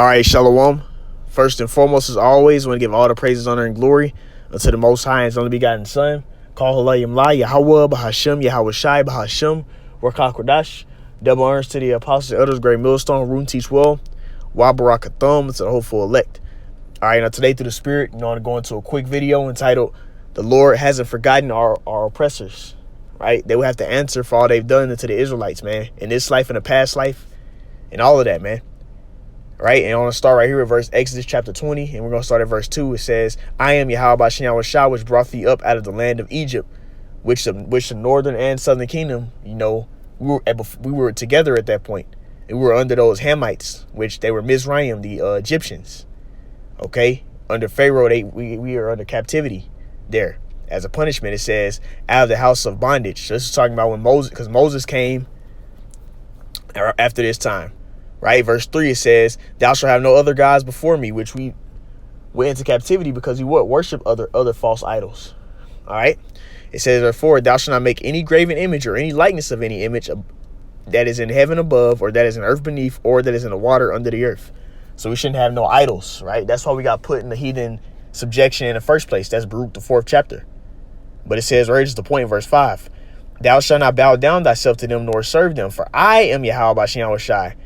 All right, Shalom. First and foremost, as always, I want to give all the praises, honor, and glory unto the Most High and His only begotten Son. Call Halayim La, Yahweh, Bahashem, Yahweh Shai, Bahashem, Rakah Kodash. Double honors to the apostles, elders, great millstone, room teach well. Wa Barakathum, to the hopeful elect. All right, now today through the Spirit, I want to go into a quick video entitled, The Lord Hasn't Forgotten Our Oppressors. Right? They will have to answer for all they've done to the Israelites, man, in this life and the past life and all of that, man. Right, and I want to start right here at Exodus chapter 20, and we're going to start at verse 2. It says, I am Yahweh Bashem Yahweh Shah, which brought thee up out of the land of Egypt, which the northern and southern kingdom, we were together at that point, and we were under those Hamites, which they were Mizraim, the Egyptians. Okay, under Pharaoh, we are under captivity there. As a punishment, it says, out of the house of bondage. So this is talking about when Moses came after this time. Right, verse 3, it says, thou shalt have no other gods before me, which we went into captivity because we would worship other false idols. All right, it says, therefore, thou shalt not make any graven image or any likeness of any image that is in heaven above, or that is in earth beneath, or that is in the water under the earth. So we shouldn't have no idols, right? That's why we got put in the heathen subjection in the first place. That's Baruch, the 4th chapter. But it says, right, just the point, verse 5, thou shalt not bow down thyself to them nor serve them, for I am Yahweh Bashem Yahweh Shai.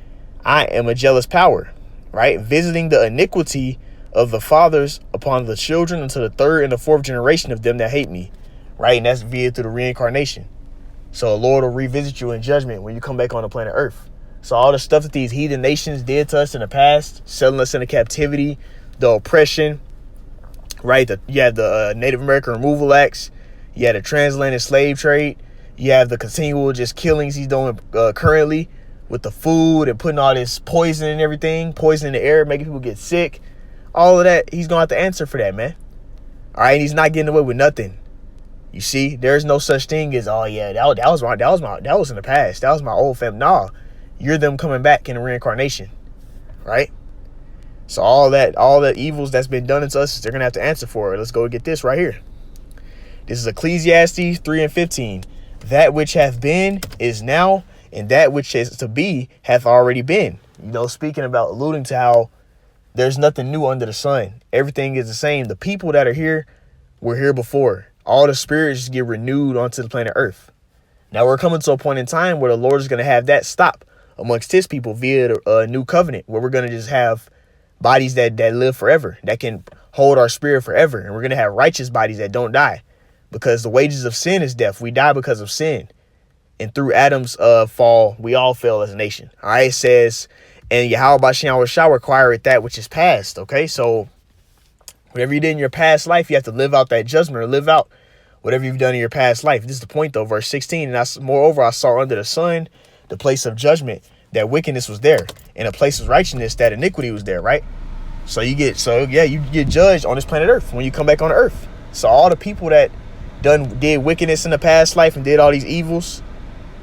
I am a jealous power, right? Visiting the iniquity of the fathers upon the children until the 3rd and the 4th generation of them that hate me, right? And that's via through the reincarnation. So the Lord will revisit you in judgment when you come back on the planet Earth. So all the stuff that these heathen nations did to us in the past, selling us into captivity, the oppression, right? You have the Native American Removal Acts. You have the transatlantic slave trade. You have the continual just killings he's doing currently, with the food and putting all this poison and everything, poison in the air, making people get sick, all of that. He's going to have to answer for that, man. All right. And he's not getting away with nothing. You see, there's no such thing as, oh yeah, that was in the past. That was my old family. Nah, you're them coming back in the reincarnation. Right. So all the evils that's been done to us, they're going to have to answer for it. Let's go get this right here. This is Ecclesiastes 3:15. That which hath been is now, and that which is to be hath already been. Speaking about, alluding to how there's nothing new under the sun. Everything is the same. The people that are here were here before. All the spirits just get renewed onto the planet Earth. Now we're coming to a point in time where the Lord is going to have that stop amongst his people via a new covenant, where we're going to just have bodies that live forever, that can hold our spirit forever. And we're going to have righteous bodies that don't die, because the wages of sin is death. We die because of sin. And through Adam's fall, we all fell as a nation. All right, it says, and Yahweh Bashem Yahweh Shah requireth that which is past. Okay, so whatever you did in your past life, you have to live out that judgment, or live out whatever you've done in your past life. This is the point, though, verse 16. And moreover, I saw under the sun the place of judgment, that wickedness was there, and a place of righteousness, that iniquity was there. Right. So you get judged on this planet Earth when you come back on Earth. So all the people that did wickedness in the past life and did all these evils.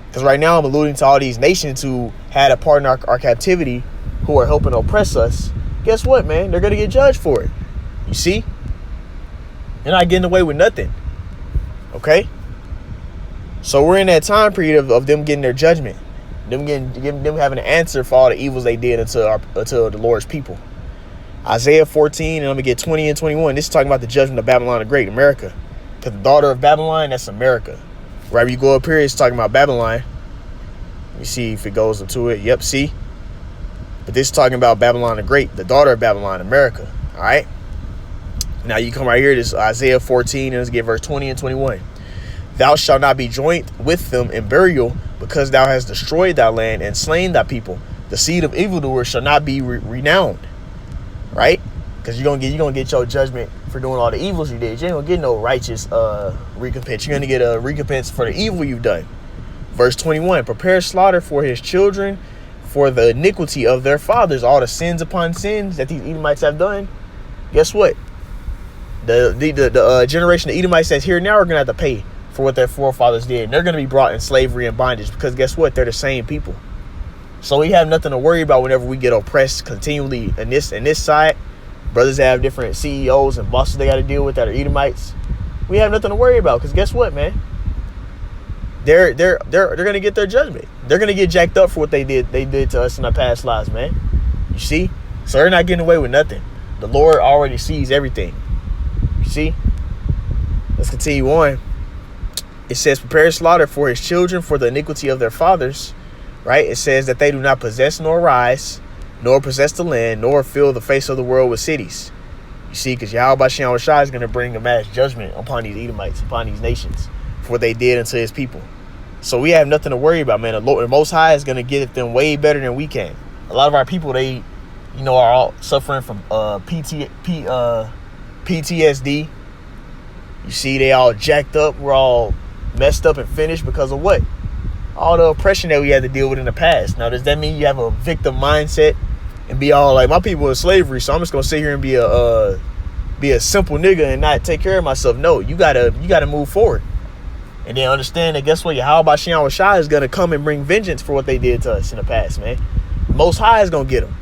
Because right now I'm alluding to all these nations who had a part in our captivity, who are helping oppress us. Guess what, man? They're going to get judged for it. You see? They're not getting away with nothing. Okay? So we're in that time period of them getting their judgment. Them having an answer for all the evils they did unto the Lord's people. Isaiah 14, and I'm going to get 20 and 21. This is talking about the judgment of Babylon the Great, America. Because the daughter of Babylon, that's America. Wherever you go up here, it's talking about Babylon. Let me see if it goes into it. Yep, see? But this is talking about Babylon the Great, the daughter of Babylon, America. All right? Now you come right here, this is Isaiah 14, and let's get verse 20 and 21. Thou shalt not be joint with them in burial, because thou hast destroyed thy land and slain thy people. The seed of evildoers shall not be renowned. Right? Because you're gonna get your judgment for doing all the evils you did. You ain't gonna get no righteous recompense. You're gonna get a recompense for the evil you've done. Verse 21, prepare slaughter for his children, for the iniquity of their fathers, all the sins upon sins that these Edomites have done. Guess what? The generation of Edomites that's here now are gonna have to pay for what their forefathers did. And they're gonna be brought in slavery and bondage, because guess what? They're the same people. So we have nothing to worry about whenever we get oppressed continually in this side. Brothers have different CEOs and bosses they got to deal with that are Edomites. We have nothing to worry about, because guess what, man? They're gonna get their judgment. They're gonna get jacked up for what they did to us in our past lives, man. You see, So they're not getting away with nothing. The Lord already sees everything. You see? Let's continue on. It says, prepare slaughter for his children for the iniquity of their fathers. Right? It says that they do not possess nor rise, nor possess the land, nor fill the face of the world with cities. You see, because Yahweh Shem Shai is going to bring a mass judgment upon these Edomites, upon these nations, for what they did unto his people. So we have nothing to worry about, man. The Most High is going to get them way better than we can. A lot of our people, they, are all suffering from PTSD. You see, they all jacked up. We're all messed up and finished because of what? All the oppression that we had to deal with in the past. Now, does that mean you have a victim mindset and be all like, my people are slavery, so I'm just gonna sit here and be a simple nigga and not take care of myself? No, you gotta move forward. And then understand that, guess what? Yahweh Shem Shai is gonna come and bring vengeance for what they did to us in the past, man. The Most High is gonna get them.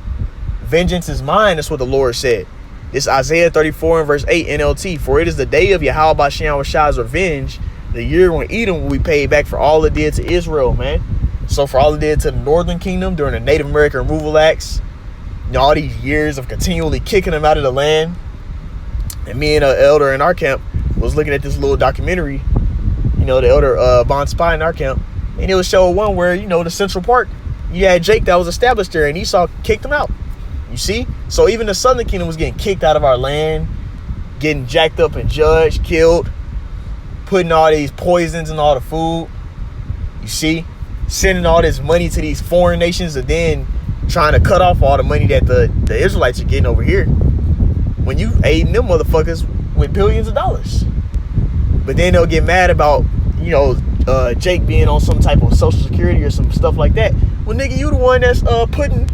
Vengeance is mine. That's what the Lord said. This Isaiah 34 and verse 8 NLT. For it is the day of Yahweh Shem Shai's revenge, the year when Edom will be paid back for all it did to Israel, man. So for all it did to the Northern Kingdom during the Native American removal acts, all these years of continually kicking them out of the land. And me and an elder in our camp was looking at this little documentary, the elder Von Spy in our camp, and it was showing one where, the Central Park, you had Jake that was established there, and Esau kicked him out. You see? So even the Southern Kingdom was getting kicked out of our land, getting jacked up and judged, killed, putting all these poisons in all the food. You see? Sending all this money to these foreign nations and then trying to cut off all the money that the Israelites are getting over here, when you aiding them motherfuckers with billions of dollars. But then they'll get mad about, Jake being on some type of social security or some stuff like that. Well, nigga, you the one that's putting,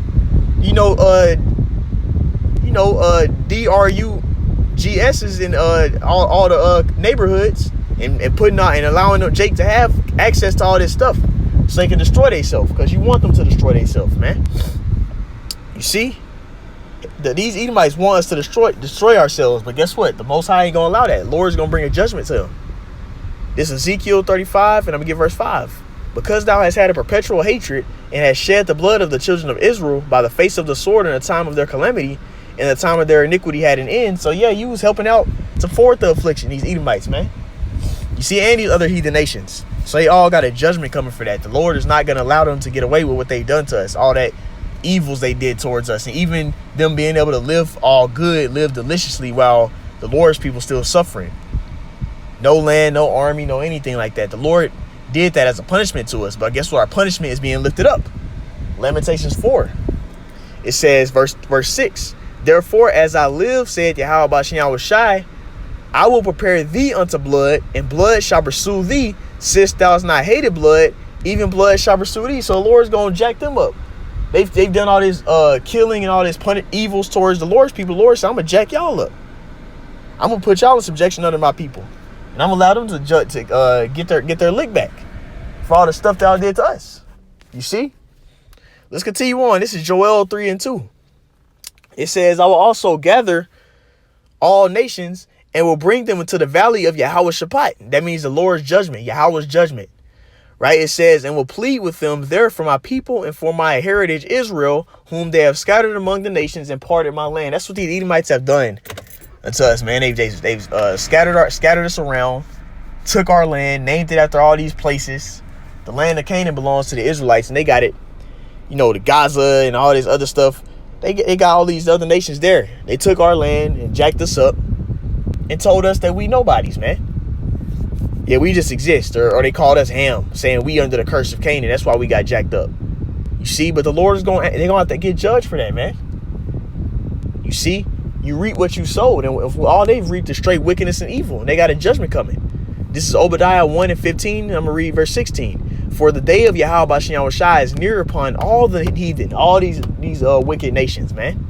DRUGSs in all the neighborhoods and putting out and allowing Jake to have access to all this stuff so they can destroy themselves, because you want them to destroy themselves, man. You see? These Edomites want us to destroy ourselves, but guess what? The Most High ain't gonna allow that. The Lord's gonna bring a judgment to them. This is Ezekiel 35, and I'm gonna give verse 5. Because thou hast had a perpetual hatred, and hast shed the blood of the children of Israel by the face of the sword in the time of their calamity, and the time of their iniquity had an end. So yeah, you was helping out to forward the affliction, these Edomites, man. You see, and these other heathen nations. So they all got a judgment coming for that. The Lord is not gonna allow them to get away with what they've done to us, all that evils they did towards us, and even them being able to live all good, live deliciously, while the Lord's people still suffering. No land, no army, no anything like that. The Lord did that as a punishment to us, but guess what? Our punishment is being lifted up. Lamentations 4. It says, verse 6, therefore, as I live, saith Yahweh Shem Shai, I will prepare thee unto blood, and blood shall pursue thee, since thou hast not hated blood, even blood shall pursue thee. So the Lord's gonna jack them up. They've done all this killing and all this evils towards the Lord's people. The Lord said, I'm gonna jack y'all up. I'm gonna put y'all in subjection under my people, and I'm gonna allow them to get their lick back for all the stuff that y'all did to us. You see? Let's continue on. This is Joel 3 and 2. It says, I will also gather all nations and will bring them into the valley of Yahweh Shaphat. That means the Lord's judgment, Yahweh's judgment. Right? It says, and will plead with them there for my people and for my heritage Israel, whom they have scattered among the nations and parted my land. That's what these Edomites have done to us, man. They've scattered us around, took our land, named it after all these places. The land of Canaan belongs to the Israelites, and they got it, the Gaza and all this other stuff. They got all these other nations there. They took our land and jacked us up and told us that we nobodies, man. Yeah, we just exist, or they called us Ham, saying we under the curse of Canaan. That's why we got jacked up. You see, but the Lord they're gonna have to get judged for that, man. You see, you reap what you sowed, and all they've reaped is straight wickedness and evil, and they got a judgment coming. This is Obadiah 1 and 15. I'm gonna read verse 16. For the day of Yahweh Shem Shai is near upon all the heathen, all these wicked nations, man.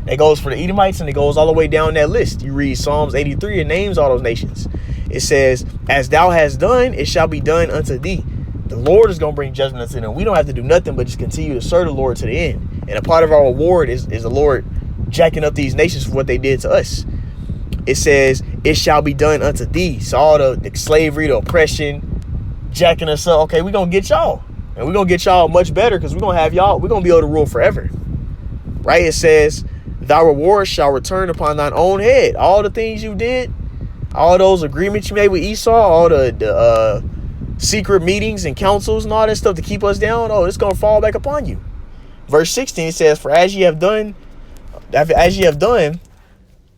It goes for the Edomites, and it goes all the way down that list. You read Psalms 83, and names all those nations. It says, as thou hast done, it shall be done unto thee. The Lord is going to bring judgment unto them. We don't have to do nothing but just continue to serve the Lord to the end. And a part of our reward is the Lord jacking up these nations for what they did to us. It says, it shall be done unto thee. So all the slavery, the oppression, jacking us up. Okay, we're going to get y'all. And we're going to get y'all much better, because we're going to have y'all. We're going to be able to rule forever. Right? It says, thy reward shall return upon thine own head. All the things you did, all those agreements you made with Esau, all the secret meetings and councils and all that stuff to keep us down, it's going to fall back upon you. Verse 16 says, for as ye have done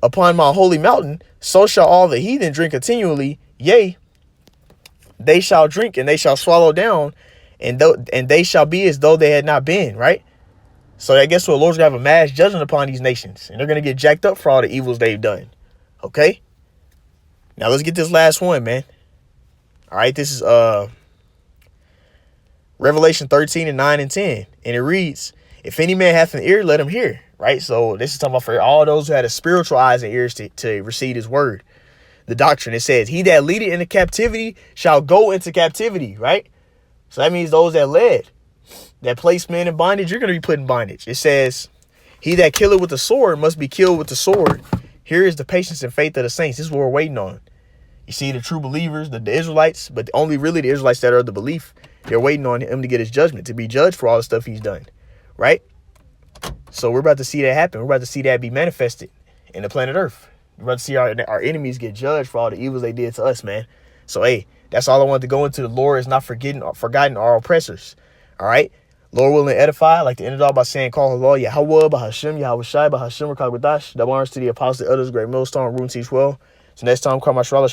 upon my holy mountain, so shall all the heathen drink continually. Yea, they shall drink and they shall swallow down, and they shall be as though they had not been. Right? So I guess the Lord's going to have a mass judgment upon these nations, and they're going to get jacked up for all the evils they've done. Okay? Now let's get this last one, man. All right, this is Revelation 13 and 9 and 10. And it reads, if any man hath an ear, let him hear. Right? So this is talking about for all those who had a spiritual eyes and ears to receive his word. The doctrine, it says, he that leadeth into captivity shall go into captivity. Right? So that means those that led, that place men in bondage, you're going to be put in bondage. It says, he that killeth with the sword must be killed with the sword. Here is the patience and faith of the saints. This is what we're waiting on. You see, the true believers, the Israelites, but only really the Israelites that are of the belief, they're waiting on him to get his judgment, to be judged for all the stuff he's done. Right? So we're about to see that happen. We're about to see that be manifested in the planet Earth. We're about to see our enemies get judged for all the evils they did to us, man. So, hey, that's all I wanted to go into. The Lord is not forgotten our oppressors. All right? Lord willing to edify. I like to end it all by saying, call Allah, Yahweh, Bahashim, Yahweh Shai, Bahashim, Rakagwadash. Double honors to the apostles, the elders, great millstone, root and teach well. So next time, call my Shalom.